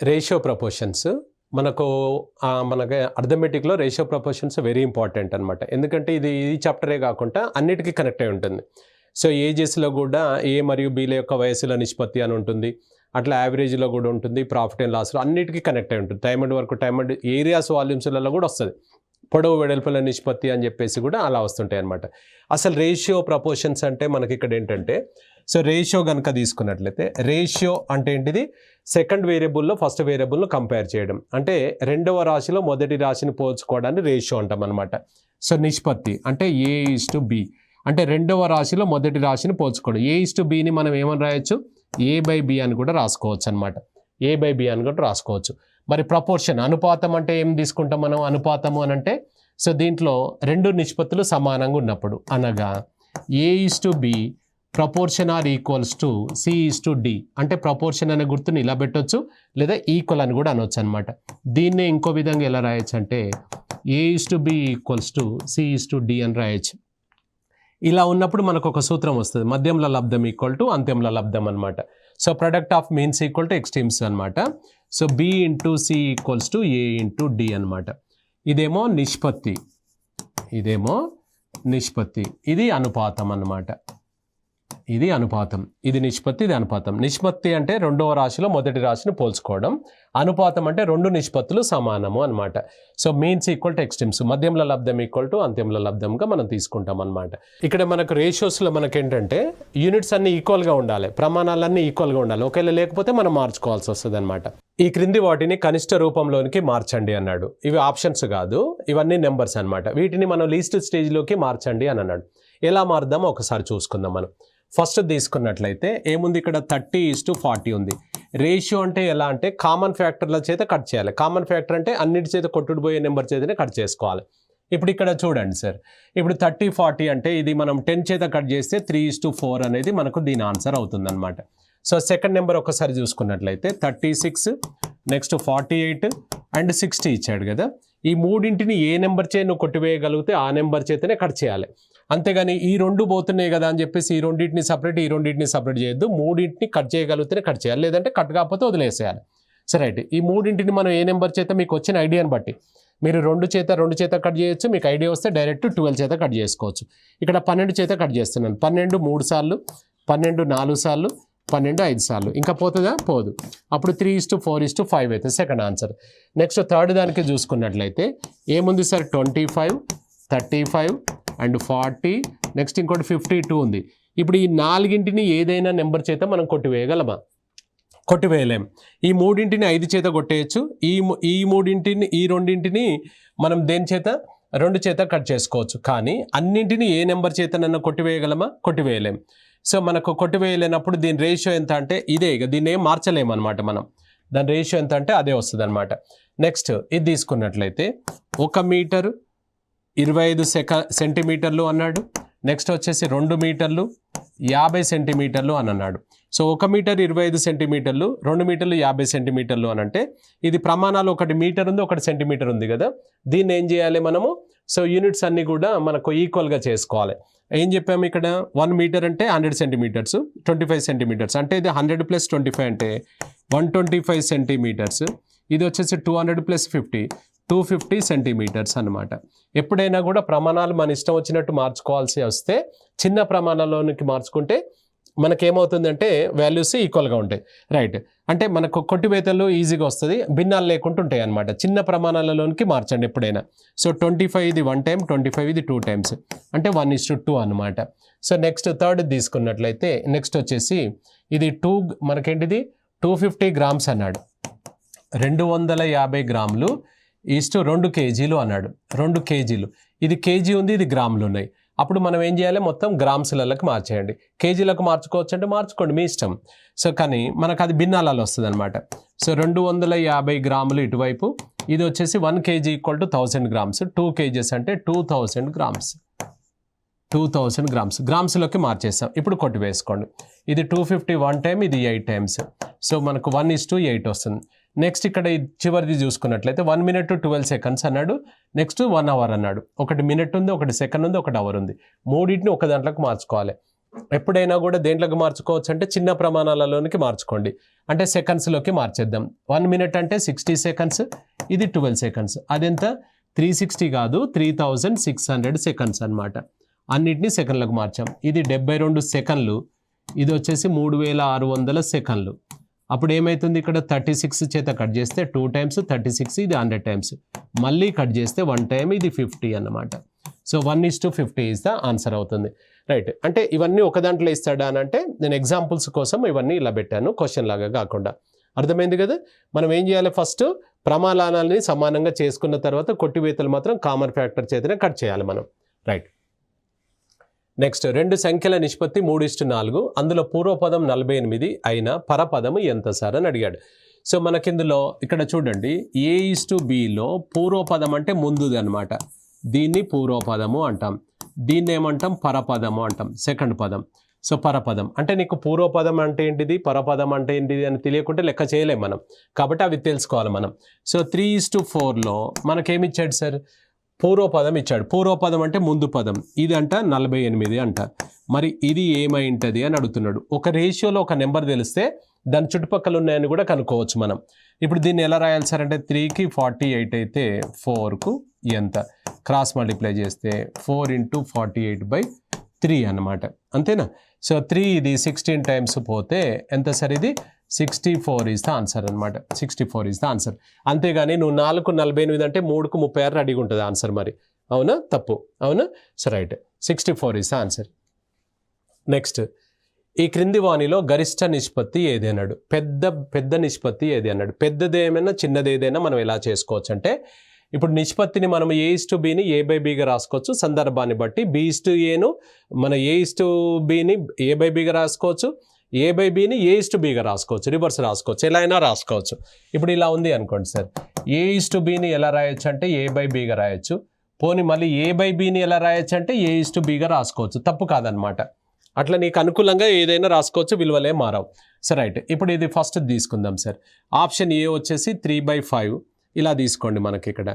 Ratio proportions మనకి అర్థమెటిక్లో ratio proportions very important అనమాట. ఎందుకంటే ఇది ఈ చాప్టరే కాకుండా అన్నిటికీ కనెక్ట్ అయి ఉంటుంది. సో ఏజెస్లో కూడా ఏ మరియు బీల యొక్క వయసుల నిష్పత్తి అని ఉంటుంది, అట్లా యావరేజ్లో కూడా ఉంటుంది, ప్రాఫిట్ అండ్ లాస్లో అన్నిటికీ కనెక్ట్ అయి ఉంటుంది. Time and work, time and areas వాల్యూమ్స్లలో కూడా వస్తుంది. పొడవు వెడల్పుల నిష్పత్తి అని చెప్పేసి కూడా అలా వస్తుంటాయి అనమాట. అసలు రేషియో ప్రపోర్షన్స్ అంటే మనకి ఇక్కడ ఏంటంటే, సో రేషియో కనుక తీసుకున్నట్లయితే రేషియో అంటే ఏంటిది, సెకండ్ వేరియబుల్లో ఫస్ట్ వేరియబుల్ను కంపేర్ చేయడం. అంటే రెండవ రాశిలో మొదటి రాశిని పోల్చుకోవడాన్ని రేషియో అంటాం అనమాట. సో నిష్పత్తి అంటే A:B, అంటే రెండవ రాశిలో మొదటి రాశిని పోల్చుకోవడం. A:Bని మనం ఏమని రాయొచ్చు, A/B అని కూడా రాసుకోవచ్చు అనమాట. A/B అని కూడా రాసుకోవచ్చు. మరి ప్రపోర్షన్, అనుపాతం అంటే ఏం తీసుకుంటాం మనం, అనుపాతము అని అంటే సో దీంట్లో రెండు నిష్పత్తులు సమానంగా ఉన్నప్పుడు, అనగా A:B proportion are equals to C:D. అంటే ప్రపోర్షన్ అనే గుర్తుని ఇలా పెట్టొచ్చు, లేదా ఈక్వల్ అని కూడా అనొచ్చు అనమాట. దీన్నే ఇంకో విధంగా ఎలా రాయొచ్చు అంటే A:B ఈక్వల్స్ టు C:D అని రాయొచ్చు. ఇలా ఉన్నప్పుడు మనకు ఒక సూత్రం వస్తుంది, మధ్యంలో లబ్ధం ఈక్వల్ టు అంత్యంలో లబ్ధం అనమాట. So product of means equal to extremes అనమాట. So B into C equals to A into D అనమాట. ఇదేమో నిష్పత్తి, ఇదేమో నిష్పత్తి, ఇది అనుపాతం అన్నమాట. ఇది అనుపాతం, ఇది నిష్పత్తి, ఇది అనుపాతం. నిష్పత్తి అంటే రెండవ రాశిలో మొదటి రాశిని పోల్చుకోవడం, అనుపాతం అంటే రెండు నిష్పత్తులు సమానము అనమాట. So means equal to extremes, మధ్యంలో లబ్ధం ఈక్వల్ టు అంత్యంలో లబ్ధంగా మనం తీసుకుంటాం అనమాట. ఇక్కడ మనకు రేషియోస్లో మనకేంటంటే యూనిట్స్ అన్ని ఈక్వల్గా ఉండాలి, ప్రమాణాలన్నీ ఈక్వల్గా ఉండాలి. ఒకవేళ లేకపోతే మనం మార్చుకోవాల్సి వస్తుంది అనమాట. ఈ క్రింది వాటిని కనిష్ట రూపంలోనికి మార్చండి అన్నాడు. ఇవి ఆప్షన్స్ కాదు, ఇవన్నీ నెంబర్స్ అనమాట. వీటిని మనం లీస్ట్ స్టేజ్లోకి మార్చండి అని అన్నాడు. ఎలా మారుద్దామో ఒకసారి చూసుకుందాం మనం. ఫస్ట్ తీసుకున్నట్లయితే ఏముంది, ఇక్కడ 30:40 ఉంది. రేషియో అంటే ఎలా అంటే కామన్ ఫ్యాక్టర్ల చేత కట్ చేయాలి. కామన్ ఫ్యాక్టర్ అంటే అన్నిటి చేత కొట్టుకుపోయే నెంబర్ చేతనే కట్ చేసుకోవాలి. ఇప్పుడు ఇక్కడ చూడండి సార్, ఇప్పుడు 30:40 అంటే ఇది మనం 10 చేత కట్ చేస్తే 3:4 అనేది మనకు దీని ఆన్సర్ అవుతుంది అనమాట. సో సెకండ్ నెంబర్ ఒకసారి చూసుకున్నట్లయితే 36, నెక్స్ట్ 48 అండ్ 60 ఇచ్చాడు కదా. ఈ మూడింటిని ఏ నెంబర్ చే నువ్వు కొట్టివేయగలిగితే ఆ నెంబర్ చేతనే కట్ చేయాలి. అంతేగాని ఈ రెండు పోతున్నాయి కదా అని చెప్పేసి ఈ రెండింటిని సపరేట్, ఈ రెండింటిని సపరేట్ చేయొద్దు. మూడింటిని కట్ చేయగలిగితేనే కట్ చేయాలి, లేదంటే కట్ కాకపోతే వదిలేసేయాలి. సరే, రైట్. ఈ మూడింటిని మనం ఏ నెంబర్ చేత, మీకు వచ్చిన ఐడియాని బట్టి మీరు రెండు చేత కట్ చేయొచ్చు. మీకు ఐడియా వస్తే డైరెక్ట్ 12 చేత కట్ చేసుకోవచ్చు. ఇక్కడ 12 చేత కట్ చేస్తున్నాను. 12 3 సార్లు, 12 4 సార్లు, 12 5 సార్లు. ఇంకా పోతుందా? పోదు. అప్పుడు 3:4:5 అయితే సెకండ్ ఆన్సర్. నెక్స్ట్ థర్డ్ దానికి చూసుకున్నట్లయితే ఏముంది సార్, 25, 35 అండ్ 40, నెక్స్ట్ ఇంకోటి 52 ఉంది. ఇప్పుడు ఈ నాలుగింటిని ఏదైనా నెంబర్ చేత మనం కొట్టివేయగలమా? కొట్టివేయలేం. ఈ మూడింటిని 5 చేత కొట్టేయచ్చు. ఈ మూడింటిని, ఈ రెండింటిని మనం దేని చేత, 2 చేత కట్ చేసుకోవచ్చు. కానీ అన్నింటినీ ఏ నెంబర్ చేతనన్నా కొట్టివేయగలమా? కొట్టివేయలేం. సో మనకు కొట్టివేయలేనప్పుడు దీని రేషియో ఎంత అంటే ఇదే, ఇక దీన్ని ఏం మార్చలేము అనమాట. మనం దాని రేషియో ఎంత అంటే అదే వస్తుంది అనమాట. నెక్స్ట్ ఇది తీసుకున్నట్లయితే 1 మీటర్ 25 సెంటీమీటర్లు అన్నాడు. నెక్స్ట్ వచ్చేసి 2 మీటర్లు 50 సెంటీమీటర్లు అని అన్నాడు. సో 1 మీటర్ 25 సెంటీమీటర్లు, 2 మీటర్లు 50 సెంటీమీటర్లు అని అంటే ఇది ప్రమాణాలు, 1 మీటర్ ఉంది, 1 సెంటీమీటర్ ఉంది కదా. దీన్ని ఏం చేయాలి మనము, సో యూనిట్స్ అన్నీ కూడా మనకు ఈక్వల్గా చేసుకోవాలి. ఏం చెప్పాము ఇక్కడ, 1 మీటర్ అంటే 100 సెంటీమీటర్స్, 25 సెంటీమీటర్స్ అంటే ఇది 100 + 25 అంటే 125 సెంటీమీటర్స్. ఇది వచ్చేసి 200 + 50 250 సెంటీమీటర్స్ అనమాట. ఎప్పుడైనా కూడా ప్రమాణాలు మన ఇష్టం వచ్చినట్టు మార్చుకోవాల్సి వస్తే చిన్న ప్రమాణాల్లోనికి మార్చుకుంటే మనకేమవుతుందంటే వాల్యూస్ ఈక్వల్గా ఉంటాయి. రైట్. అంటే మనకు కొట్టివేతలు ఈజీగా వస్తుంది, భిన్నాలు లేకుండా ఉంటాయి అనమాట. చిన్న ప్రమాణాలలోనికి మార్చండి ఎప్పుడైనా. సో 25 ఇది 1 టైం, 25 ఇది 2 టైమ్స్ అంటే 1:2 అనమాట. సో నెక్స్ట్ థర్డ్ తీసుకున్నట్లయితే నెక్స్ట్ వచ్చేసి ఇది మనకేంటిది 250 గ్రామ్స్ అన్నాడు. 250 గ్రాములు ఈస్ట్ 2 కేజీలు అన్నాడు. 2 కేజీలు, ఇది కేజీ ఉంది, ఇది గ్రాములు ఉన్నాయి. అప్పుడు మనం ఏం చేయాలి, మొత్తం గ్రామ్స్లకి మార్చేయండి. కేజీలకు మార్చుకోవచ్చు అంటే మార్చుకోండి, మీ ఇష్టం. సో కానీ మనకు అది భిన్నాలలో వస్తుంది అనమాట. సో 250 గ్రాములు ఇటువైపు, ఇది వచ్చేసి 1 KG equal to 1000 grams. 2 kgs అంటే 2000 గ్రామ్స్. 2000 గ్రామ్స్ గ్రామ్స్లోకి మార్చేస్తాం. ఇప్పుడు కొట్టి వేసుకోండి. ఇది 250 1 టైం, ఇది 8 టైమ్స్. సో మనకు 1:8 వస్తుంది. నెక్స్ట్ ఇక్కడ చివరిది చూసుకున్నట్లయితే 1 minute 12 seconds అన్నాడు. నెక్స్ట్ 1 hour అన్నాడు. 1 minute ఉంది, 1 second ఉంది, 1 hour ఉంది. మూడింటిని ఒక దాంట్లోకి మార్చుకోవాలి. ఎప్పుడైనా కూడా దేంట్లోకి మార్చుకోవచ్చు అంటే చిన్న ప్రమాణాలలోనికి మార్చుకోండి. అంటే సెకండ్స్లోకి మార్చేద్దాం. 1 మినిట్ అంటే 60 సెకండ్స్, ఇది 12 సెకండ్స్. అదెంత 360 కాదు 3600 సెకండ్స్ అనమాట. అన్నిటినీ సెకండ్లకు మార్చాం. ఇది 72 సెకండ్లు, ఇది వచ్చేసి 3600 సెకండ్లు. అప్పుడు ఏమవుతుంది, ఇక్కడ 36 చేత కట్ చేస్తే 2 టైమ్స్ 36, ఇది 100 టైమ్స్. మళ్ళీ కట్ చేస్తే 1 టైమ్, ఇది 50 అన్నమాట. సో 1:50 ఈజ్ ద ఆన్సర్ అవుతుంది. రైట్. అంటే ఇవన్నీ ఒక దాంట్లో ఇస్తాడా అని అంటే నేను ఎగ్జాంపుల్స్ కోసం ఇవన్నీ ఇలా పెట్టాను, క్వశ్చన్ లాగా కాకుండా. అర్థమైంది కదా. మనం ఏం చేయాలి, ఫస్ట్ ప్రమాణాలని సమానంగా చేసుకున్న తర్వాత కొట్టివేతలు మాత్రం కామన్ ఫ్యాక్టర్ చేతనే కట్ చేయాలి మనం. రైట్. నెక్స్ట్, 2 సంఖ్యల నిష్పత్తి 3:4, అందులో పూర్వపదం 48 అయినా పరపదము ఎంత సార్ అని అడిగాడు. సో మనకిందులో ఇక్కడ చూడండి, A:Bలో పూర్వపదం అంటే ముందుది అనమాట. దీన్ని పూర్వపదము అంటాం, దీన్ని ఏమంటాం పరపదము అంటాం, సెకండ్ పదం. సో పరపదం అంటే నీకు పూర్వపదం అంటే ఏంటిది, పరపదం అంటే ఏంటిది అని తెలియకుంటే లెక్క చేయలేం మనం, కాబట్టి అవి తెలుసుకోవాలి మనం. సో 3:4లో మనకేమిచ్చాడు సార్, పూర్వపదం ఇచ్చాడు. పూర్వపదం అంటే ముందు పదం, ఇది అంట 48 అంట. మరి ఇది ఏమై ఉంటుంది అని అడుగుతున్నాడు. ఒక రేషియోలో ఒక నెంబర్ తెలిస్తే దాని చుట్టుపక్కల ఉన్నాయని కూడా కనుక్కోవచ్చు మనం. ఇప్పుడు దీన్ని ఎలా రాయాలి సార్ అంటే 3కి 48 అయితే 4కు ఎంత, క్రాస్ మల్టిప్లై చేస్తే 4 × 48/3 అన్నమాట. అంతేనా. సో 3 ఇది 16 టైమ్స్ పోతే ఎంత సార్, ఇది 64 ఈజ్ ద ఆన్సర్ అనమాట. 64 ఈజ్ ద ఆన్సర్. అంతేగాని నువ్వు 4కు 48 అంటే 3కు 36 రెడీగా ఉంటుంది ఆన్సర్. మరి అవునా, తప్పు, అవునా. So right, 64 is the answer. Next, ఈ క్రింది వాణిలో గరిష్ట నిష్పత్తి ఏది అన్నాడు. పెద్ద నిష్పత్తి ఏది అన్నాడు. పెద్దది ఏమైనా చిన్నది ఏదైనా మనం ఎలా చేసుకోవచ్చు అంటే, ఇప్పుడు నిష్పత్తిని మనం A:Bని A/Bగా రాసుకోవచ్చు, సందర్భాన్ని బట్టి. B:Aను మన A:Bని A/Bగా రాసుకోవచ్చు, A/Bని A:Bగా రాసుకోవచ్చు, రివర్స్ రాసుకోవచ్చు, ఎలా అయినా రాసుకోవచ్చు. ఇప్పుడు ఇలా ఉంది అనుకోండి సార్, A:Bని ఎలా రాయొచ్చు అంటే A/Bగా రాయొచ్చు. పోనీ మళ్ళీ A/Bని ఎలా రాయొచ్చు అంటే A:Bగా రాసుకోవచ్చు, తప్పు కాదనమాట. అట్లా నీకు అనుకూలంగా ఏదైనా రాసుకోవచ్చు, విలువలే మారవు. సరే రైట్. ఇప్పుడు ఇది ఫస్ట్ తీసుకుందాం సార్. ఆప్షన్ ఏ వచ్చేసి 3/5 ఇలా తీసుకోండి మనకి ఇక్కడ.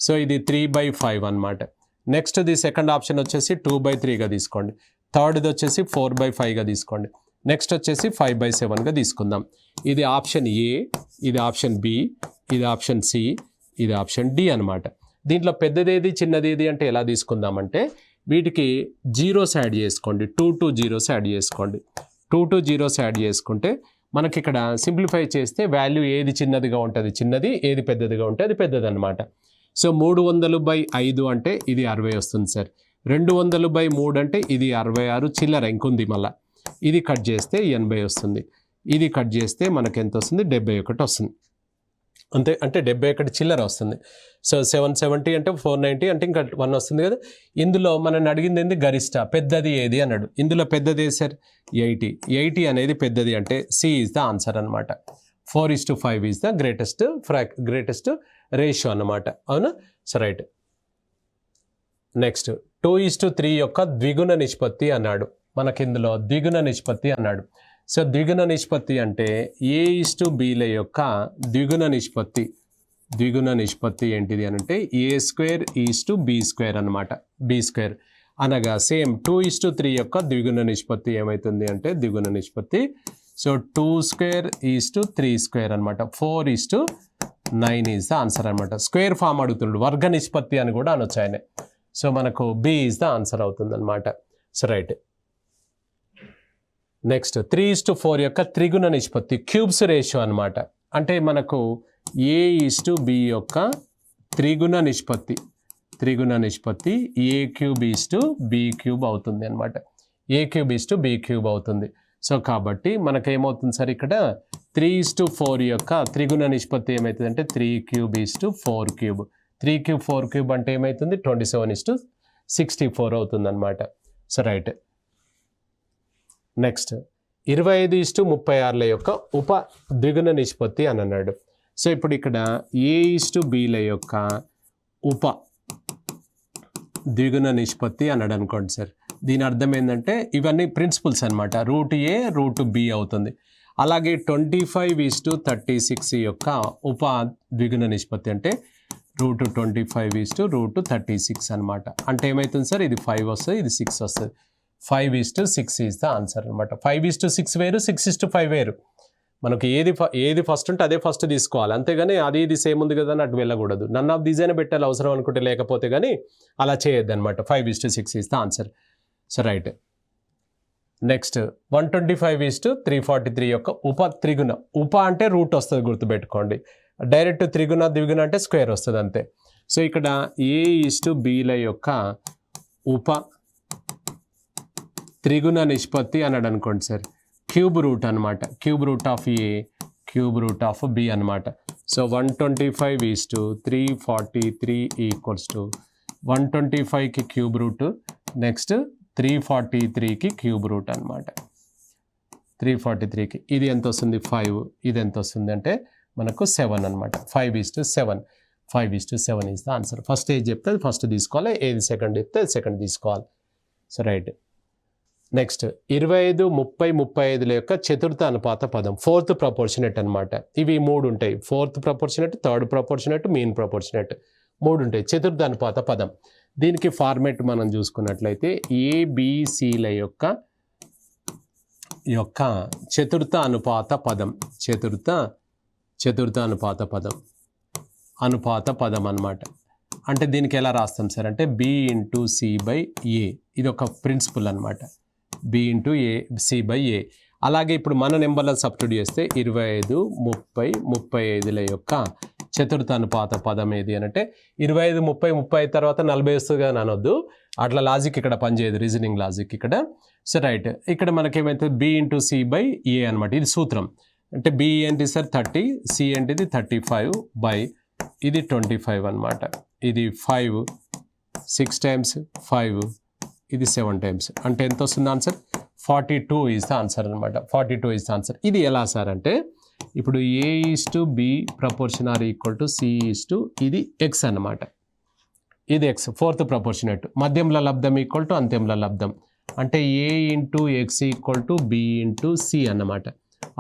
సో ఇది 3/5 అనమాట. నెక్స్ట్ ది సెకండ్ ఆప్షన్ వచ్చేసి 2/3గా తీసుకోండి. థర్డ్ది వచ్చేసి 4/5గా తీసుకోండి. నెక్స్ట్ వచ్చేసి 5/7గా తీసుకుందాం. ఇది ఆప్షన్ ఏ, ఇది ఆప్షన్ బి, ఇది ఆప్షన్ సి, ఇది ఆప్షన్ డి అనమాట. దీంట్లో పెద్దదేది చిన్నదేది అంటే ఎలా తీసుకుందామంటే, వీటికి జీరోస్ యాడ్ చేసుకోండి, 2 జీరోస్ యాడ్ చేసుకోండి. 2 జీరోస్ యాడ్ చేసుకుంటే మనకి ఇక్కడ సింప్లిఫై చేస్తే వాల్యూ ఏది చిన్నదిగా ఉంటుంది చిన్నది, ఏది పెద్దదిగా ఉంటే అది పెద్దది అనమాట. సో 300/5 అంటే ఇది 60 వస్తుంది సార్. 200/3 అంటే ఇది 66 చిల్లర ఇంకుంది. మళ్ళీ ఇది కట్ చేస్తే 80 వస్తుంది. ఇది కట్ చేస్తే మనకి ఎంత వస్తుంది, 71 వస్తుంది. అంతే, అంటే 71 చిల్లర వస్తుంది. సో 770 అంటే 490 అంటే ఇంకా 1 వస్తుంది కదా. ఇందులో మనం అడిగింది ఏంది, గరిష్ట పెద్దది ఏది అన్నాడు. ఇందులో పెద్దది ఏది సార్, 80 అనేది పెద్దది అంటే సి ఈజ్ ద ఆన్సర్ అనమాట. 4:5 ఈజ్ ద గ్రేటెస్ట్ రేషియో అన్నమాట. అవునా. So right. నెక్స్ట్, 2:3 యొక్క ద్విగుణ నిష్పత్తి అన్నాడు. మనకి ఇందులో ద్విగుణ నిష్పత్తి అన్నాడు. సో ద్విగుణ నిష్పత్తి అంటే A:B యొక్క ద్విగుణ నిష్పత్తి ఏంటిది అని అంటే A²:B² అనమాట. B² అనగా సేమ్ 2:3 యొక్క ద్విగుణ నిష్పత్తి ఏమవుతుంది అంటే ద్విగుణ నిష్పత్తి. సో 2² అనమాట. 4:9 ఈజ్ ద ఆన్సర్ అనమాట. స్క్వేర్ ఫామ్ అడుగుతున్నాడు, వర్గ నిష్పత్తి అని కూడా అనొచ్చు ఆయన. సో మనకు B ఈజ్ ద ఆన్సర్ అవుతుంది అనమాట. So right. నెక్స్ట్, 3:4 యొక్క త్రిగుణ నిష్పత్తి, క్యూబ్స్ రేషియో అనమాట. అంటే మనకు A:B యొక్క త్రిగుణ నిష్పత్తి A3:B³ అవుతుంది అనమాట. A3:B³ అవుతుంది. సో కాబట్టి మనకేమవుతుంది సార్, ఇక్కడ 3:4 యొక్క త్రిగుణ నిష్పత్తి ఏమవుతుంది అంటే 3³ 3³ అంటే ఏమవుతుంది, 27:64 అవుతుంది అనమాట. So right. నెక్స్ట్, 25:36 యొక్క ఉప ద్విగుణ నిష్పత్తి అని అన్నాడు. సో ఇప్పుడు ఇక్కడ A:B యొక్క ఉప ద్విగుణ నిష్పత్తి అన్నాడు అనుకోండి సార్. దీని అర్థం ఏంటంటే ఇవన్నీ ప్రిన్సిపల్స్ అనమాట. √A √B అవుతుంది. అలాగే 25:36 యొక్క ఉప ద్విగుణ నిష్పత్తి అంటే √25 √36 అనమాట. అంటే ఏమవుతుంది సార్, ఇది 5 వస్తుంది, ఇది 6 వస్తుంది. 5:6 ఈజ్ ద ఆన్సర్ అనమాట. 5:6 వేరు, 6:5 వేరు. మనకు ఏది ఫస్ట్ ఉంటే అదే ఫస్ట్ తీసుకోవాలి, అంతేగాని అది ఇది సేమ్ ఉంది కదా అని అటు వెళ్ళకూడదు. నన్ ఆఫ్ దీస్ అయినా పెట్టాలి అవసరం అనుకుంటే, లేకపోతే కానీ అలా చేయొద్దు అనమాట. 5:6 is the answer. So right. Next 125:343 యొక్క ఉప త్రిగుణ. ఉప అంటే రూట్ వస్తుంది గుర్తుపెట్టుకోండి, డైరెక్ట్ త్రిగుణ ద్విగుణ అంటే స్క్వేర్ వస్తుంది అంతే. సో ఇక్కడ A:Bల యొక్క ఉప త్రిగుణ నిష్పత్తి అన్నాడు అనుకోండి సార్, క్యూబ్ రూట్ అనమాట. Cube root of A, cube root of B అనమాట. సో 125:343 ఈక్వల్స్ టు 125కి క్యూబ్ రూట్, నెక్స్ట్ 343కి క్యూబ్ రూట్ అనమాట. 343కి ఇది ఎంత వస్తుంది 5, ఇది ఎంత వస్తుంది అంటే మనకు 7 అనమాట. 5:7. 5:7 ఈజ్ ద ఆన్సర్. ఫస్ట్ ఏది చెప్తే అది ఫస్ట్ తీసుకోవాలి, ఏది సెకండ్ చెప్తే అది సెకండ్ తీసుకోవాలి. So right. నెక్స్ట్ 25, 30, 35ల యొక్క చతుర్థ అనుపాత పదం, ఫోర్త్ ప్రపోర్షనేట్ అనమాట. ఇవి 3 ఉంటాయి, fourth proportionate, third proportionate, mean proportionate, 3 ఉంటాయి. చతుర్థ అనుపాత పదం, దీనికి ఫార్మేట్ మనం చూసుకున్నట్లయితే ABCల యొక్క చతుర్థ అనుపాత పదం, చతుర్థ అనుపాత పదం, అనుపాత పదం అన్నమాట. అంటే దీనికి ఎలా రాస్తాం సార్ అంటే B/C/A, ఇది ఒక ప్రిన్సిపల్ అనమాట. B/C/A. అలాగే ఇప్పుడు మన నెంబర్లను సబ్స్టిట్యూట్ చేస్తే 25, 30, 35ల యొక్క చతుర్థ అనుపాత పదం ఏది అంటే 25, 30, 35 తర్వాత 40 వస్తుందిగా అనొద్దు, అట్లా లాజిక్ ఇక్కడ పనిచేయదు, రీజనింగ్ లాజిక్ ఇక్కడ. So right. ఇక్కడ మనకేమైతే B/C/A అనమాట, ఇది సూత్రం. అంటే B ఏంటి సార్ 30, C ఏంటిది 35 బై ఇది 25 అనమాట. ఇది 5, 6 times 5, ఇది 7 times, అంటే ఎంత వస్తుంది ఆన్సర్ 42 ఈజ్ ద ఆన్సర్ అనమాట. 42 ఈజ్ ద ఆన్సర్. ఇది ఎలా సార్ అంటే ఇప్పుడు A:B proportion are equal to C ఇది X అనమాట. ఇది X ఫోర్త్ ప్రపోర్షనేట్, మధ్యంలో లబ్ధం ఈక్వల్ టు అంత్యంలో లబ్ధం, అంటే A/X ఈక్వల్ టు B/C అన్నమాట.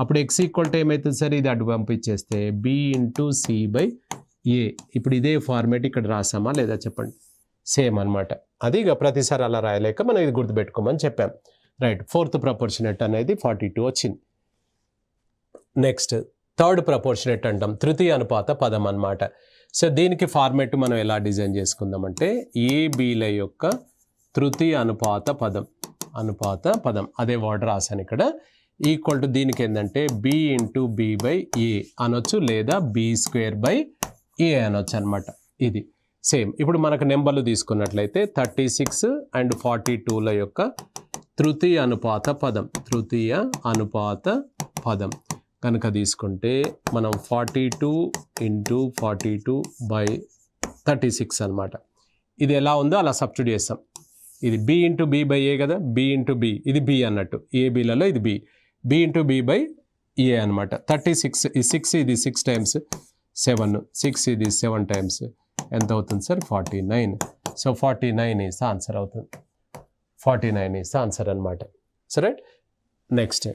అప్పుడు X ఈక్వల్ టు ఏమవుతుంది సార్, ఇది అటు పంపించేస్తే B/C/A. ఇప్పుడు ఇదే ఫార్మేట్ ఇక్కడ రాసామా లేదా చెప్పండి, సేమ్ అనమాట. అది ఇక ప్రతిసారి అలా రాయలేక మనం ఇది గుర్తుపెట్టుకోమని చెప్పాం. రైట్. ఫోర్త్ ప్రపోర్షనేట్ అనేది 42 వచ్చింది. నెక్స్ట్ థర్డ్ ప్రపోర్షనేట్ అంటాం, తృతీయ అనుపాత పదం అనమాట. సో దీనికి ఫార్మేట్ మనం ఎలా డిజైన్ చేసుకుందామంటే ABల యొక్క తృతీయ అనుపాత పదం, అదే వర్డ్ రాశాను ఇక్కడ, ఈక్వల్ టు దీనికి ఏంటంటే B/B/A అనొచ్చు, లేదా B²/A అనొచ్చు అనమాట. ఇది సేమ్. ఇప్పుడు మనకు నెంబర్లు తీసుకున్నట్లయితే 36 and 42ల యొక్క తృతీయ అనుపాత పదం కనుక తీసుకుంటే మనం 42 × 42/36 అనమాట. ఇది ఎలా ఉందో అలా సబ్స్టిట్యూట్ చేస్తాం. ఇది B/B/A కదా, B/B, ఇది B అన్నట్టు, ABలలో ఇది B/B/A అనమాట. 36 ఈ 6, ఇది 6 times 7, 6 ఇది 7 times ఎంత అవుతుంది sir 49. So 49 is the answer అవుతుంది. 49 ఈజ్ ద ఆన్సర్ అనమాట. సరే. నెక్స్ట్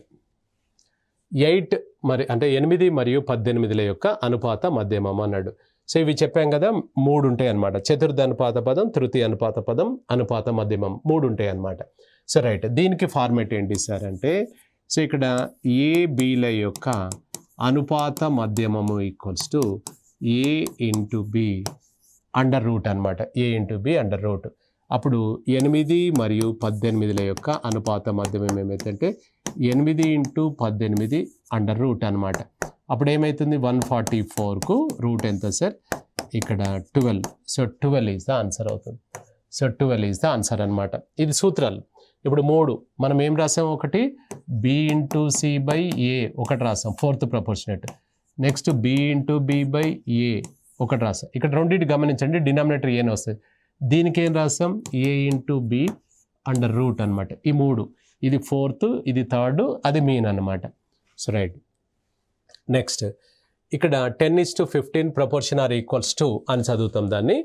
8 మరియు 18ల యొక్క అనుపాత మధ్యమం అన్నాడు. సో ఇవి చెప్పాం కదా, 3 ఉంటాయి అనమాట. చతుర్థ అనుపాత పదం, తృతీయ అనుపాత పదం, అనుపాత మధ్యమం, 3 ఉంటాయి అనమాట. So right. దీనికి ఫార్మేట్ ఏంటి సార్ అంటే, సో ఇక్కడ ABల యొక్క అనుపాత మధ్యమము equals to A/B under root అనమాట. A/B under route. అప్పుడు 8 మరియు 18ల యొక్క అనుపాత మధ్యమం ఏమైతుందంటే 8 × 18 అండర్ రూట్ అనమాట. అప్పుడు ఏమవుతుంది 144కు రూట్ ఎంత సార్ ఇక్కడ 12. సో 12 ఈజ్ ద ఆన్సర్ అవుతుంది. సో 12 ఈజ్ ద ఆన్సర్ అనమాట. ఇది సూత్రాలు. ఇప్పుడు 3 మనం ఏం రాసాం, ఒకటి B/C/A ఒకటి రాసాం, ఫోర్త్ ప్రపోర్షనేట్. నెక్స్ట్ B/B/A ఒకటి రాసాం. ఇక్కడ రెండింటి గమనించండి, డినామినేటర్ ఏని వస్తుంది, దీనికి ఏం రాసాం A/B అండర్ రూట్ అనమాట. ఈ 3, ఇది ఫోర్త్, ఇది థర్డ్, అది మీన్ అనమాట. So right. నెక్స్ట్ ఇక్కడ 10:15 ప్రపోర్షన్ ఆర్ ఈక్వల్స్ టు అని చదువుతాం దాన్ని.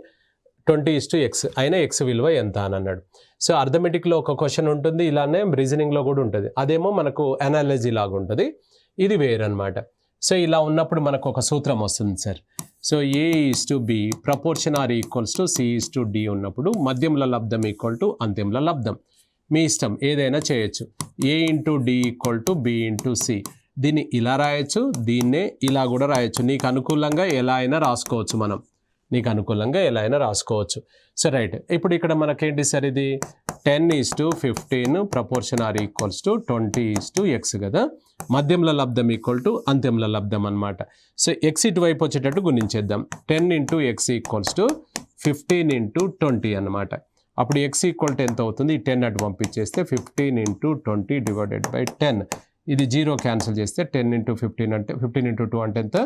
20:X అయినా X విలువ ఎంత అని అన్నాడు. సో అర్థమెటిక్లో ఒక క్వశ్చన్ ఉంటుంది, ఇలానే రీజనింగ్లో కూడా ఉంటుంది. అదేమో మనకు అనాలజీ లాగా ఉంటుంది, ఇది వేరనమాట. సో ఇలా ఉన్నప్పుడు మనకు ఒక సూత్రం వస్తుంది sir. So A/B proportion are equals to C/D ఉన్నప్పుడు మధ్యంలో లబ్ధం ఈక్వల్ టు అంత్యంలో లబ్ధం. మీ ఇష్టం ఏదైనా చేయొచ్చు. A into D equal to B into C. దీన్ని ఇలా రాయొచ్చు, దీన్నే ఇలా కూడా రాయొచ్చు. నీకు అనుకూలంగా ఎలా అయినా రాసుకోవచ్చు మనం. నీకు అనుకూలంగా ఎలా అయినా రాసుకోవచ్చు. సో రైట్, ఇప్పుడు ఇక్కడ మనకేంటి సార్ ఇది 10:15 proportion are equals to 20:x కదా. మధ్యంలో లబ్ధం ఈక్వల్ టు అంత్యంలో లబ్ధం అనమాట. సో ఎక్స్ ఇటువైపు వచ్చేటట్టు గుణించేద్దాం. 10 into X equals to 15 into 20 అనమాట. అప్పుడు ఎక్స్ ఈక్వల్ టు ఎంత అవుతుంది? 10 అటు పంపించేస్తే 15 ఇంటూ 20 డివైడెడ్ బై 10. ఇది 0 క్యాన్సిల్ చేస్తే 10 ఇంటూ 15 అంటే 15 ఇంటూ 2 అంటే ఎంత?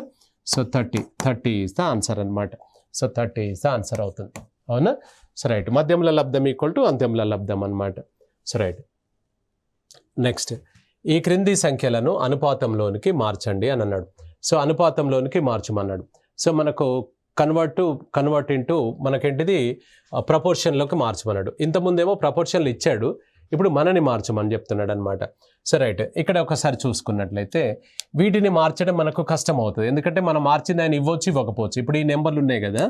సో 30 ఈజ్ ద ఆన్సర్ అనమాట. సో 30 ఈజ్ ద ఆన్సర్ అవుతుంది. అవునా? సో రైట్, మధ్యంలో లబ్ధం ఈక్వల్ టు అంత్యంలో లబ్ధం అనమాట. సో రైట్, నెక్స్ట్, ఈ క్రింది సంఖ్యలను అనుపాతంలోనికి మార్చండి అని అన్నాడు. సో అనుపాతంలోనికి మార్చమన్నాడు. సో మనకు కన్వర్ట్ ఇంటూ మనకేంటిది ప్రపోర్షన్లోకి మార్చమన్నాడు. ఇంతకుముందేమో ప్రపోర్షన్లు ఇచ్చాడు, ఇప్పుడు మనని మార్చమని చెప్తున్నాడు అనమాట. సో రైట్, ఇక్కడ ఒకసారి చూసుకున్నట్లయితే వీటిని మార్చడం మనకు కష్టం అవుతుంది. ఎందుకంటే మనం మార్చింది ఆయన ఇవ్వచ్చు ఇవ్వకపోవచ్చు. ఇప్పుడు ఈ నెంబర్లు ఉన్నాయి కదా,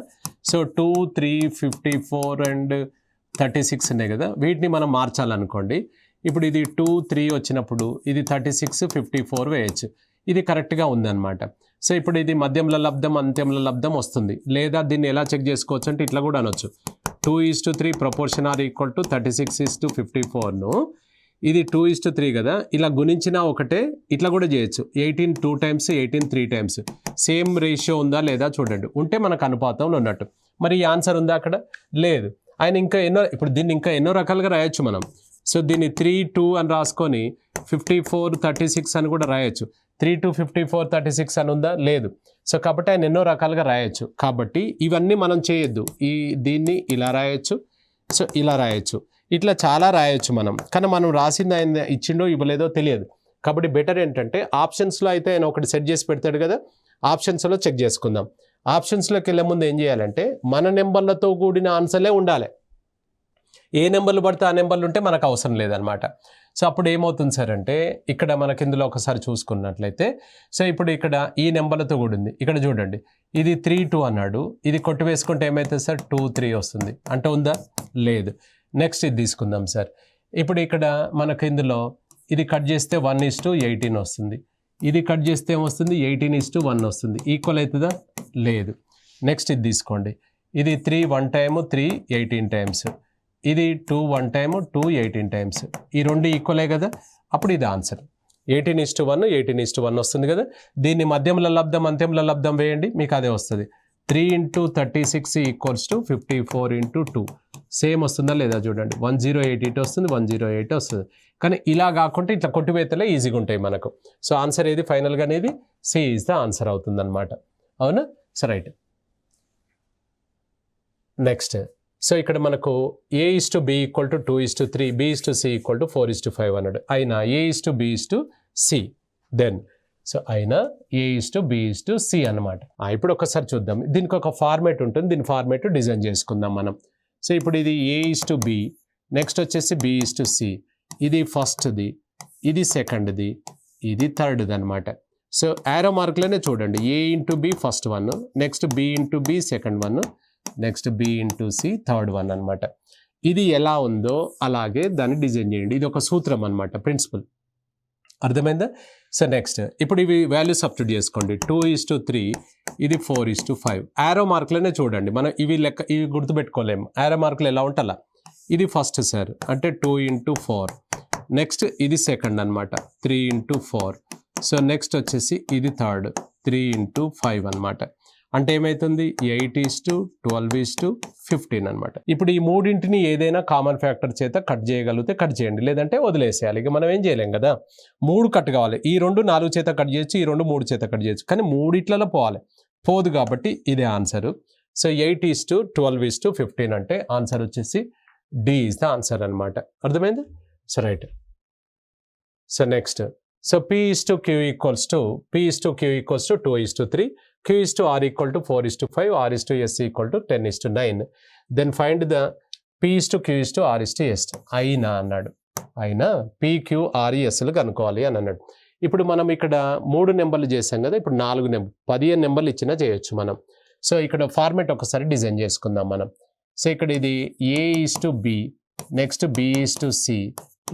సో 2, 3, 54 అండ్ 36 ఉన్నాయి కదా, వీటిని మనం మార్చాలనుకోండి. ఇప్పుడు ఇది 2, 3 వచ్చినప్పుడు ఇది 36, 54 వేయచ్చు. ఇది కరెక్ట్గా ఉందన్నమాట. సో ఇప్పుడు ఇది మధ్యంలో లబ్ధం అంత్యంలో లబ్ధం వస్తుంది. లేదా దీన్ని ఎలా చెక్ చేసుకోవచ్చు అంటే ఇట్లా కూడా అనొచ్చు. 2:3 ప్రపోర్షన్ ఆర్ ఈక్వల్ టు 36:54ను ఇది 2:3 కదా, ఇలా గుణించినా ఒకటే, ఇట్లా కూడా చేయొచ్చు. 18 2 టైమ్స్, 18 3 టైమ్స్. సేమ్ రేషియో ఉందా లేదా చూడండి. ఉంటే మనకు అనుపాతంలో ఉన్నట్టు. మరి ఈ ఆన్సర్ ఉందా అక్కడ? లేదు. ఆయన ఇంకా ఇప్పుడు దీన్ని ఇంకా ఎన్నో రకాలుగా రాయొచ్చు మనం. సో దీన్ని 3, 2 అని రాసుకొని 54, 36 అని కూడా రాయొచ్చు. 3, 2, 54, 36 అని ఉందా? లేదు. సో కాబట్టి ఆయన ఎన్నో రకాలుగా రాయొచ్చు. కాబట్టి ఇవన్నీ మనం చేయొద్దు. దీన్ని ఇలా రాయొచ్చు, సో ఇలా రాయొచ్చు, ఇట్లా చాలా రాయొచ్చు మనం. కానీ మనం రాసింది ఆయన ఇచ్చిండో ఇవ్వలేదో తెలియదు. కాబట్టి బెటర్ ఏంటంటే ఆప్షన్స్లో అయితే ఆయన ఒకటి సెట్ చేసి పెడతాడు కదా, ఆప్షన్స్లో చెక్ చేసుకుందాం. ఆప్షన్స్లోకి వెళ్ళే ముందు ఏం చేయాలంటే మన నెంబర్లతో కూడిన ఆన్సర్లే ఉండాలి. ఏ నెంబర్లు పడితే ఆ నెంబర్లు ఉంటే మనకు అవసరం లేదనమాట. సో అప్పుడు ఏమవుతుంది సార్ అంటే ఇక్కడ మనకి ఇందులో ఒకసారి చూసుకున్నట్లయితే, సో ఇప్పుడు ఇక్కడ ఈ నెంబర్లతో కూడా ఉంది. ఇక్కడ చూడండి, ఇది 3, 2 అన్నాడు. ఇది కొట్టి వేసుకుంటే ఏమవుతుంది సార్? 2, 3 వస్తుంది. అంటే ఉందా? లేదు. నెక్స్ట్ ఇది తీసుకుందాం సార్. ఇప్పుడు ఇక్కడ మనకు ఇందులో ఇది కట్ చేస్తే 1:18 వస్తుంది. ఇది కట్ చేస్తే ఏమొస్తుంది? 18:1 వస్తుంది. ఈక్వల్ అవుతుందా? లేదు. నెక్స్ట్ ఇది తీసుకోండి. ఇది 3 1 టైము, 3 18 టైమ్స్. ఇది 2 1 టైము, 2 18 టైమ్స్. ఈ రెండు ఈక్వలే కదా, అప్పుడు ఇది ఆన్సర్. 18:1 18:1 వస్తుంది కదా. దీన్ని మధ్యంలో లబ్ధం అంత్యంలో లబ్ధం వేయండి, మీకు అదే వస్తుంది. 3 into 36 equals to 54 into 2. Same వస్తుందా లేదా చూడండి. 1088 వస్తుంది, 108 వస్తుంది. కానీ ఇలా కాకుండా ఇట్లా కొట్టివేతలే ఈజీగా ఉంటాయి మనకు. సో ఆన్సర్ ఏది ఫైనల్గా అనేది? సి ఈజ్ ద ఆన్సర్ అవుతుంది అనమాట. అవునా? So right, next. సో ఇక్కడ మనకు A:B equal to 2:3, B:C equal to 4:5 అన్నాడు. అయినా A:B:C దెన్ సో అయినా A:B:C అనమాట. ఇప్పుడు ఒకసారి చూద్దాం. దీనికి ఒక ఫార్మేట్ ఉంటుంది, దీని ఫార్మేట్ డిజైన్ చేసుకుందాం మనం. సో ఇప్పుడు ఇది A:B, నెక్స్ట్ వచ్చేసి B:C. ఇది ఫస్ట్ది, ఇది సెకండ్ది, ఇది థర్డ్ది అనమాట. సో యారో మార్క్లోనే చూడండి, A:B first one, next B:B second one, next B:C third one అనమాట. ఇది ఎలా ఉందో అలాగే దాన్ని డిజైన్ చేయండి. ఇది ఒక సూత్రం అనమాట, ప్రిన్సిపల్. అర్థమైందా? సో నెక్స్ట్ ఇప్పుడు ఇవి వాల్యూ సబ్స్టిట్యూట్ చేసుకోండి. 2:3, ఇది 4:5. యారో మార్క్లోనే చూడండి, మనం ఇవి గుర్తుపెట్టుకోలేము. యారో మార్కులు ఎలా ఉంటే ఇది ఫస్ట్ సార్ అంటే 2 into 4, నెక్స్ట్ ఇది సెకండ్ అనమాట 3 into 4. సో నెక్స్ట్ వచ్చేసి ఇది థర్డ్ 3 into 5 అనమాట. అంటే ఏమవుతుంది? 8:12:15 అనమాట. ఇప్పుడు ఈ మూడింటిని ఏదైనా కామన్ ఫ్యాక్టర్ చేత కట్ చేయగలిగితే కట్ చేయండి, లేదంటే వదిలేసేయాలి. ఇక మనం ఏం చేయలేం కదా, 3 కట్ కావాలి. ఈ 2 4 చేత కట్ చేయొచ్చు, ఈ 2 3 చేత కట్ చేయొచ్చు, కానీ మూడిట్లలో పోవాలి. పోదు కాబట్టి ఇదే ఆన్సరు. సో 8:12:15 అంటే ఆన్సర్ వచ్చేసి డి ఈజ్ ద ఆన్సర్ అనమాట. అర్థమైంది? So right. So next, so P:Q equals to 2:3, Q:R equal to 4:5, R:S equal to 10:9. Then find the P:/Q:/R:/S. అయినా అన్నాడు. అయినా PQRESలు కనుక్కోవాలి అని అన్నాడు. ఇప్పుడు మనం ఇక్కడ 3 నెంబర్లు చేసాం కదా, ఇప్పుడు 15 నెంబర్లు ఇచ్చినా చేయొచ్చు మనం. సో ఇక్కడ ఫార్మేట్ ఒకసారి డిజైన్ చేసుకుందాం మనం. సో ఇక్కడ ఇది A:B, next B is to C,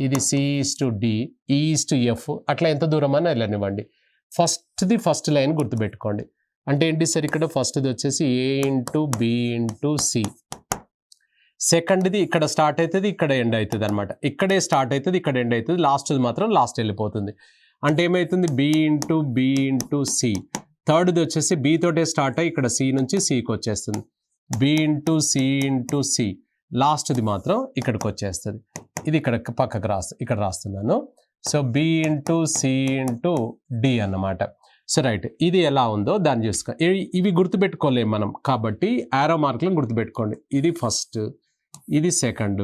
ఇది C is to D, E is to F, అట్లా ఎంత దూరం అని వెళ్ళనివ్వండి. ఫస్ట్ లైన్ గుర్తుపెట్టుకోండి. అంటే ఏంటి సార్, ఇక్కడ ఫస్ట్ది వచ్చేసి ఏ ఇంటూ బి ఇంటూ సి, సెకండ్ది ఇక్కడ స్టార్ట్ అవుతుంది, ఇక్కడ ఎండ్ అవుతుంది అనమాట. ఇక్కడే స్టార్ట్ అవుతుంది, ఇక్కడ ఎండ్ అవుతుంది, లాస్ట్ది మాత్రం లాస్ట్ వెళ్ళిపోతుంది. అంటే ఏమవుతుంది, బి ఇంటూ సి. థర్డ్ది వచ్చేసి బి తోటే స్టార్ట్ అయ్యి ఇక్కడ సి నుంచి సికి వచ్చేస్తుంది, బి ఇంటూ సి. లాస్ట్ది మాత్రం ఇక్కడికి వచ్చేస్తుంది. ఇది ఇక్కడ పక్కకు ఇక్కడ రాస్తున్నాను. So B into C into D అన్నమాట. సో రైట్, ఇది ఎలా ఉందో దాన్ని చూసుకో. ఇవి గుర్తుపెట్టుకోలేము మనం, కాబట్టి యారో మార్కులను గుర్తుపెట్టుకోండి. ఇది ఫస్ట్, ఇది సెకండ్,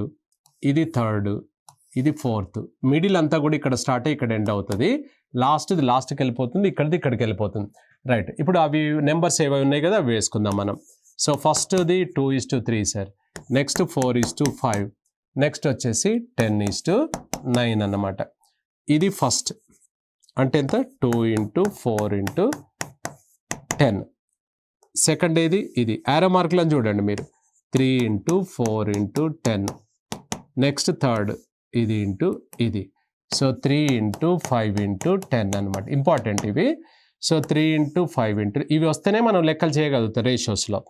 ఇది థర్డ్, ఇది ఫోర్త్. మిడిల్ అంతా కూడా ఇక్కడ స్టార్ట్ అయ్యి ఇక్కడ ఎండ్ అవుతుంది, లాస్ట్కి వెళ్ళిపోతుంది, ఇక్కడికి వెళ్ళిపోతుంది. రైట్, ఇప్పుడు అవి నెంబర్స్ ఏవి ఉన్నాయి కదా అవి వేసుకుందాం మనం. సో ఫస్ట్ది 2:3 సార్, నెక్స్ట్ 4:5, నెక్స్ట్ వచ్చేసి 10:9 అన్నమాట. ఇది ఫస్ట్ అంటే ఎంత, 2 × 4 × 10. సెకండ్ ఏది, ఇది యారో మార్కులను చూడండి మీరు, 3 × 4 × 10. నెక్స్ట్ థర్డ్ ఇది ఇంటూ ఇది, సో 3 × 5 × 10 అనమాట. ఇంపార్టెంట్ ఇవి. సో 3 × 5 ఇవి వస్తేనే మనం లెక్కలు చేయగలుగుతాం రేషియోస్లో.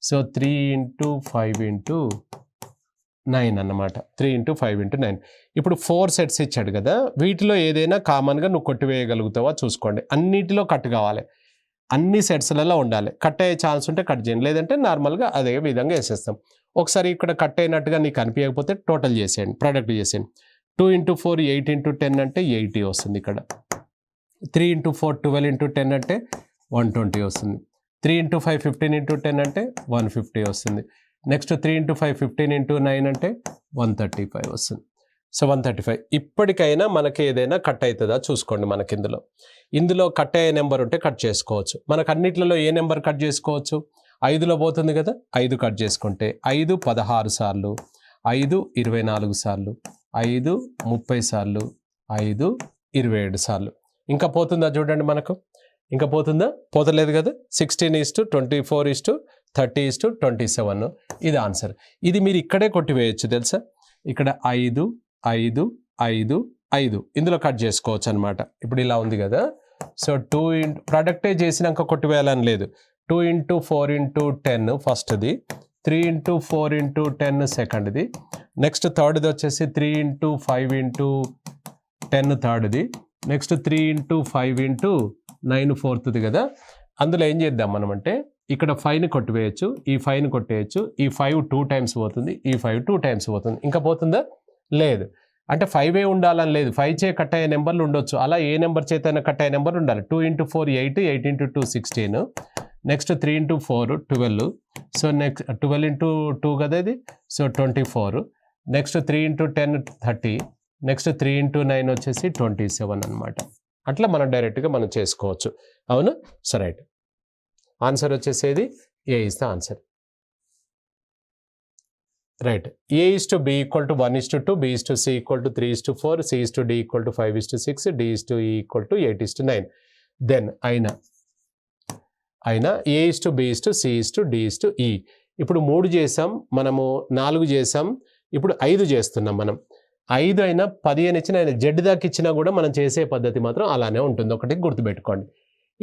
సో 3 × 5 × 9 అన్నమాట. 3 × 5 × 9. ఇప్పుడు 4 సెట్స్ ఇచ్చాడు కదా, వీటిలో ఏదైనా కామన్గా నువ్వు కొట్టివేయగలుగుతావా చూసుకోండి. అన్నిటిలో కట్ కావాలి, అన్ని సెట్స్లలో ఉండాలి. కట్ అయ్యే ఛాన్స్ ఉంటే కట్ చేయండి, లేదంటే నార్మల్గా అదే విధంగా వేసేస్తాం. ఒకసారి ఇక్కడ కట్ అయినట్టుగా నీకు అనిపించకపోతే టోటల్ చేసేయండి, ప్రొడక్ట్ చేసేయండి. 2 × 4 8 × 10 అంటే 80 వస్తుంది ఇక్కడ. 3 × 4 12 × 10 అంటే 120 వస్తుంది. 3 × 5 15 × 10 అంటే 150 వస్తుంది. నెక్స్ట్ 3 × 5 15 × 9 అంటే 135 వస్తుంది. సో 135. ఇప్పటికైనా మనకి ఏదైనా కట్ అవుతుందా చూసుకోండి. మనకి ఇందులో కట్ అయ్యే నెంబర్ ఉంటే కట్ చేసుకోవచ్చు. మనకు అన్నిట్లలో ఏ నెంబర్ కట్ చేసుకోవచ్చు, 5లో పోతుంది కదా, 5 కట్ చేసుకుంటే 5 16 సార్లు, 5 24 సార్లు, 5 30 సార్లు, 5 27 సార్లు. ఇంకా పోతుందా చూడండి, మనకు ఇంకా పోతుందా, పోతలేదు కదా. 16:24:30:27 ఇది ఆన్సర్. ఇది మీరు ఇక్కడే కొట్టివేయచ్చు తెలుసా. ఇక్కడ 5 5 5 5 ఇందులో కట్ చేసుకోవచ్చు అనమాట. ఇప్పుడు ఇలా ఉంది కదా. సో 2 ప్రొడక్టే చేసినాక కొట్టివేయాలని లేదు. 2 × 4 × 10 ఫస్ట్ది, 3 × 4 × 10 సెకండ్ది, నెక్స్ట్ థర్డ్ది వచ్చేసి 3 × 5 × 10 థర్డ్ది, నెక్స్ట్ 3 × 5 × 9 ఫోర్త్ది కదా. అందులో ఏం చేద్దాం మనం అంటే, ఇక్కడ 5ని కొట్టివేయచ్చు, ఈ 5ని కొట్టేయచ్చు, ఈ 5 2 టైమ్స్ పోతుంది, ఈ 5 2 టైమ్స్ పోతుంది. ఇంకా పోతుందా, లేదు. అంటే 5 ఉండాలని లేదు, 5 చే కట్ అయ్యే నెంబర్లు ఉండొచ్చు. అలా ఏ నెంబర్ చేతైనా కట్ అయ్యే నెంబర్ ఉండాలి. 2 × 4 8, 8 × 2 16, నెక్స్ట్ 3 × 4 12, సో నెక్స్ట్ 12 × 2 కదా ఇది, సో 24, నెక్స్ట్ 3 × 10 30, నెక్స్ట్ 3 × 9 వచ్చేసి 27 అనమాట. అట్లా మనం డైరెక్ట్గా మనం చేసుకోవచ్చు. అవును, సో రైట్. ఆన్సర్ వచ్చేసేది A is the answer. Right. A/B = 1:2, B/C = 3:4, C/D = 5:6, D/E = 8:9. Then అయినా A/B/C/D/E. ఇప్పుడు 3 చేసాం మనము, 4 చేసాం, ఇప్పుడు 5 చేస్తున్నాం మనం. 5 అయినా 10 అని ఇచ్చినా, ఆయన జెడ్ దాకా ఇచ్చినా కూడా మనం చేసే పద్ధతి మాత్రం అలానే ఉంటుంది. ఒకటి గుర్తుపెట్టుకోండి.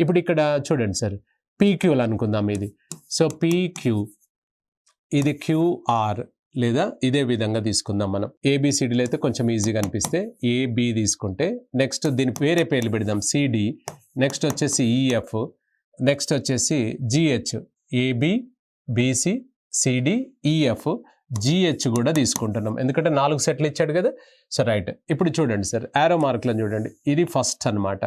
ఇప్పుడు ఇక్కడ చూడండి సార్, PQలు అనుకుందాం ఇది. సో PQ, ఇది QR, లేదా ఇదే విధంగా తీసుకుందాం మనం. ABCDలు అయితే కొంచెం ఈజీగా అనిపిస్తే AB తీసుకుంటే, నెక్స్ట్ దీని వేరే పేర్లు పెడదాం, CD, నెక్స్ట్ వచ్చేసి EF, నెక్స్ట్ వచ్చేసి GH. AB BC CD EF GH కూడా తీసుకుంటున్నాం, ఎందుకంటే 4 సెట్లు ఇచ్చాడు కదా. So right. ఇప్పుడు చూడండి సార్, యారో మార్కులను చూడండి. ఇది ఫస్ట్ అనమాట,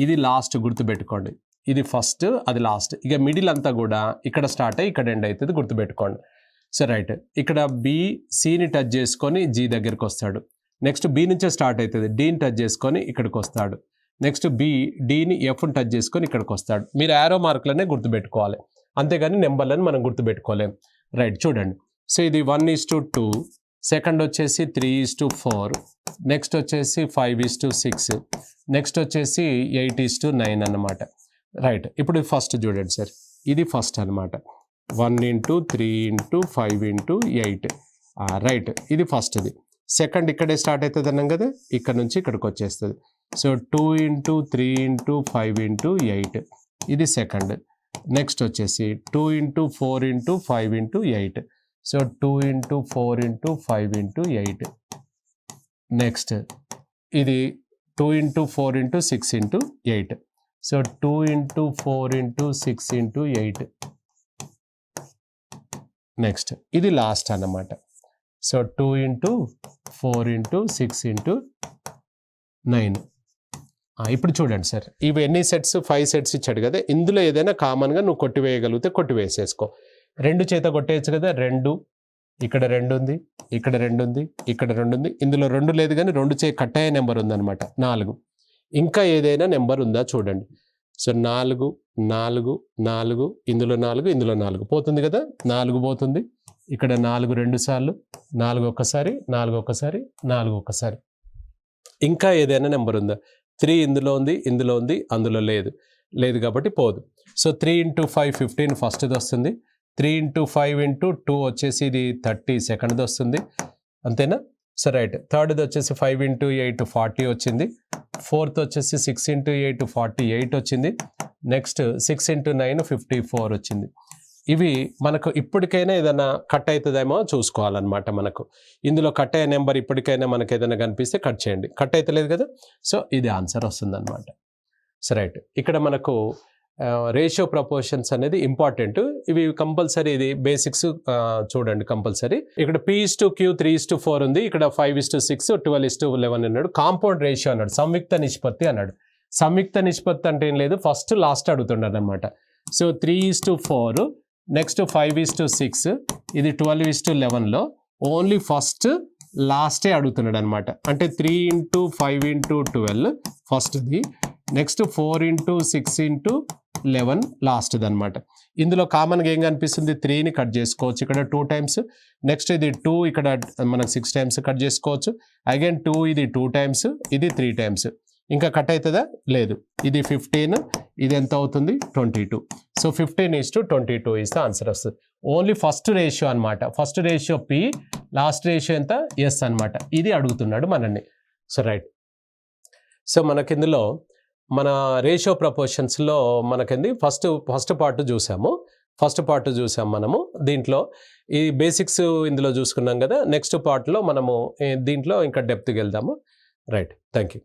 ఇది లాస్ట్, గుర్తుపెట్టుకోండి. ఇది ఫస్ట్, అది లాస్ట్. ఇక మిడిల్ అంతా కూడా ఇక్కడ స్టార్ట్ అయ్యి ఇక్కడ ఎండ్ అవుతుంది, గుర్తుపెట్టుకోండి. So right. ఇక్కడ BCని టచ్ చేసుకొని G దగ్గరికి వస్తాడు. నెక్స్ట్ B నుంచే స్టార్ట్ అవుతుంది, Dని టచ్ చేసుకొని ఇక్కడికి వస్తాడు. నెక్స్ట్ Dని Fని టచ్ చేసుకొని ఇక్కడికి వస్తాడు. మీరు యారో మార్కులనే గుర్తుపెట్టుకోవాలి, అంతేగాని నెంబర్లను మనం గుర్తుపెట్టుకోలేం. రైట్, చూడండి. సో ఇది 1:2, సెకండ్ వచ్చేసి 3:4, నెక్స్ట్ వచ్చేసి 5:6, నెక్స్ట్ వచ్చేసి 8:9 అన్నమాట. రైట్. ఇప్పుడు ఫస్ట్ చూడండి సార్, ఇది ఫస్ట్ అనమాట. 1 × 3 × 5 × 8. రైట్, ఇది ఫస్ట్ది. సెకండ్ ఇక్కడే స్టార్ట్ అవుతుంది అన్నాం కదా, ఇక్కడ నుంచి ఇక్కడికి వచ్చేస్తుంది. సో 2 × 3 × 5 × 8 ఇది సెకండ్. నెక్స్ట్ వచ్చేసి 2 × 4 × 5 × 8. సో 2 × 4 × 5 × 8. నెక్స్ట్ ఇది 2 × 4 × 6 × 8. సో 2 × 4 × 6 × 8. నెక్స్ట్ ఇది లాస్ట్ అన్నమాట. సో 2 × 4 × 6 × 9. ఇప్పుడు చూడండి సార్, ఇవి ఎన్ని సెట్స్? 5 సెట్స్ ఇచ్చాడు కదా, ఇందులో ఏదైనా కామన్గా నువ్వు కొట్టివేయగలిగితే కొట్టివేసేసుకో. 2 చేత కొట్టేయచ్చు కదా, 2 ఇక్కడ 2 ఉంది, ఇక్కడ 2 ఉంది, ఇక్కడ 2 ఉంది, ఇందులో 2 లేదు కానీ 2 చే కట్ అయ్యే నెంబర్ ఉందన్నమాట 4. ఇంకా ఏదైనా నెంబర్ ఉందా చూడండి. సో 4 4 4, ఇందులో 4, ఇందులో 4 పోతుంది కదా, 4 పోతుంది. ఇక్కడ 4 2 సార్లు, 4 ఒక్కసారి, 4 ఒక్కసారి, 4 ఒక్కసారి. ఇంకా ఏదైనా నెంబర్ ఉందా? 3 ఇందులో ఉంది, ఇందులో ఉంది, అందులో లేదు, లేదు కాబట్టి పోదు. సో 3 × 5 15 ఫస్ట్ది వస్తుంది. 3 × 5 × 2 వచ్చేసి ఇది 30 సెకండ్ది వస్తుంది, అంతేనా? So right. థర్డ్ది వచ్చేసి 5 × 8 40 వచ్చింది. ఫోర్త్ వచ్చేసి 6 × 8 48 వచ్చింది. నెక్స్ట్ 6 × 9 54 వచ్చింది. ఇవి మనకు ఇప్పటికైనా ఏదైనా కట్ అవుతుందేమో చూసుకోవాలన్నమాట. మనకు ఇందులో కట్ అయ్యే నెంబర్ ఇప్పటికైనా మనకు ఏదైనా కనిపిస్తే కట్ చేయండి. కట్ అవుతలేదు కదా, సో ఇది ఆన్సర్ వస్తుందన్నమాట. సో రైట్, ఇక్కడ మనకు రేషియో ప్రపోర్షన్స్ అనేది ఇంపార్టెంట్. ఇవి కంపల్సరీ, ఇది బేసిక్స్ చూడండి కంపల్సరీ. ఇక్కడ P/Q 3/4 ఉంది, ఇక్కడ 5/6 12/11 అన్నాడు. కాంపౌండ్ రేషియో అన్నాడు, సంయుక్త నిష్పత్తి అన్నాడు. సంయుక్త నిష్పత్తి అంటే ఏం లేదు, ఫస్ట్ లాస్ట్ అడుగుతున్నాడు అనమాట. సో 3/4, నెక్స్ట్ 5/6, ఇది 12/11లో ఓన్లీ ఫస్ట్ లాస్టే అడుగుతున్నాడు అనమాట. అంటే 3 × 5 × 12 ఫస్ట్ది, నెక్స్ట్ 4 × 6 × 11 లాస్ట్ది అనమాట. ఇందులో కామన్గా ఏం కనిపిస్తుంది? 3ని కట్ చేసుకోవచ్చు ఇక్కడ 2 టైమ్స్. నెక్స్ట్ ఇది 2 ఇక్కడ మనకు 6 టైమ్స్ కట్ చేసుకోవచ్చు. అగైన్ 2 ఇది 2 టైమ్స్, ఇది 3 టైమ్స్. ఇంకా కట్ అవుతుందా? లేదు. ఇది 15, ఇది ఎంత అవుతుంది? 22. సో 15:22 ఇస్ ద ఆన్సర్ వస్తుంది. ఓన్లీ ఫస్ట్ రేషియో అనమాట. First ratio P, last ratio ఎంత? ఎస్ అనమాట. ఇది అడుగుతున్నాడు మనల్ని. So right. సో మనకి ఇందులో మన రేషియో ప్రపోర్షన్స్లో మనకింది ఫస్ట్ పార్ట్ చూసాము. మనము దీంట్లో ఈ బేసిక్స్ ఇందులో చూసుకున్నాం కదా. నెక్స్ట్ పార్ట్లో మనము దీంట్లో ఇంకా డెప్త్కి వెళ్దాము. Right, thank you.